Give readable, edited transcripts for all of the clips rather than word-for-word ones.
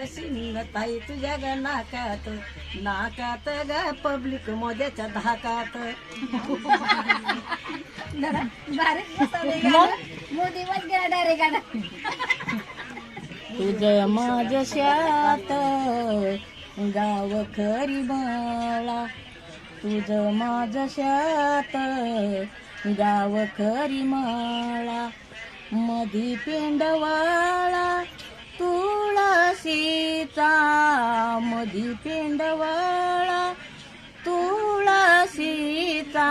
शिंगताई तुझ्या ग नाकात नाकात ग पब्लिक मोद्याच्या धाकात. मोदी बस गेला डायरेक्ट. तुझ माझ्यात गाव खरी मला, तुझ माझ्यात गाव खरी मला, मधी पेंडवाळा तुळशीचा, मधी पेंडवाळा तुळशीचा,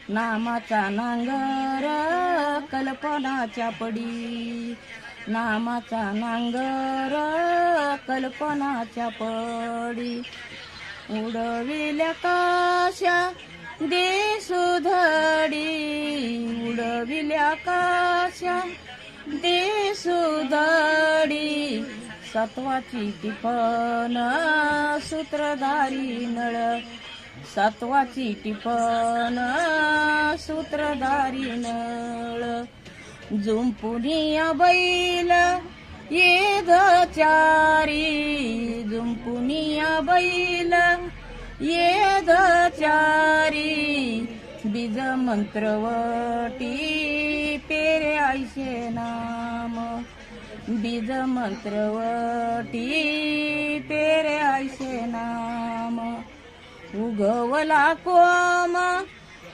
नामाचा नांगर कल्पनाच्या पडी, नामाचा नांगर कल्पनाच्या पडी, उडविल्या काशा देसुधडी, उडविल्या काशा देसुधडी, सत्वाची टिपण सूत्रधारी नळ, सत्वाची टिपण सूत्रधारी नळ, जुंपुनिया बैल येधचारी, जुंपुनिया बैल येधचारी, बीज मंत्रवटी पेरे आईशे नाम, बीज मंत्रवटी पेरे आईशे नाम, उगवला कोम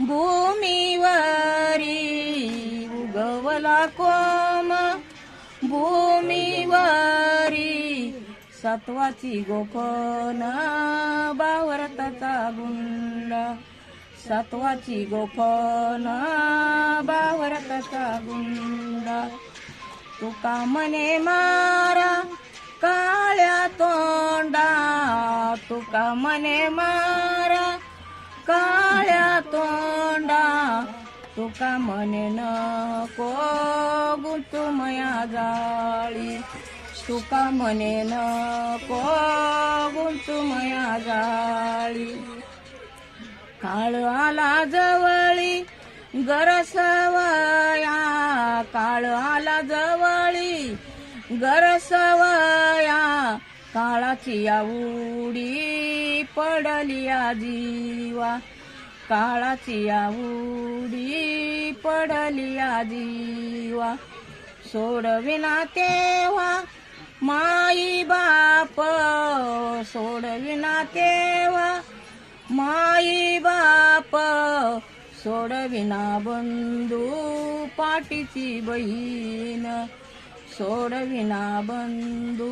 भूमीवरी, उगवला कोम भूमीवरी, सत्वाची गोफण बावरताचा गुंडा, सत्वाची गोफण बावरताचा गुंडा, तुका मने मारा काळ्या तोंडा, तुका मने मारा काळ्या तोंडा, तुका मने नको गुंतुमया जाळी, तुका मने नको गुंतुमया जाळी, काळ आला जवळी गरसवया, काळ आला जवळी गरसवया, काळाची आवडी पडली या जीवा, काळाची आवडी पडली या जीवा, सोडविना तेव्हा माई बाप, सोडविना तेव्हा माई बाप, सोडविना बंधू पाठीची बहीण, सोडविना बंधू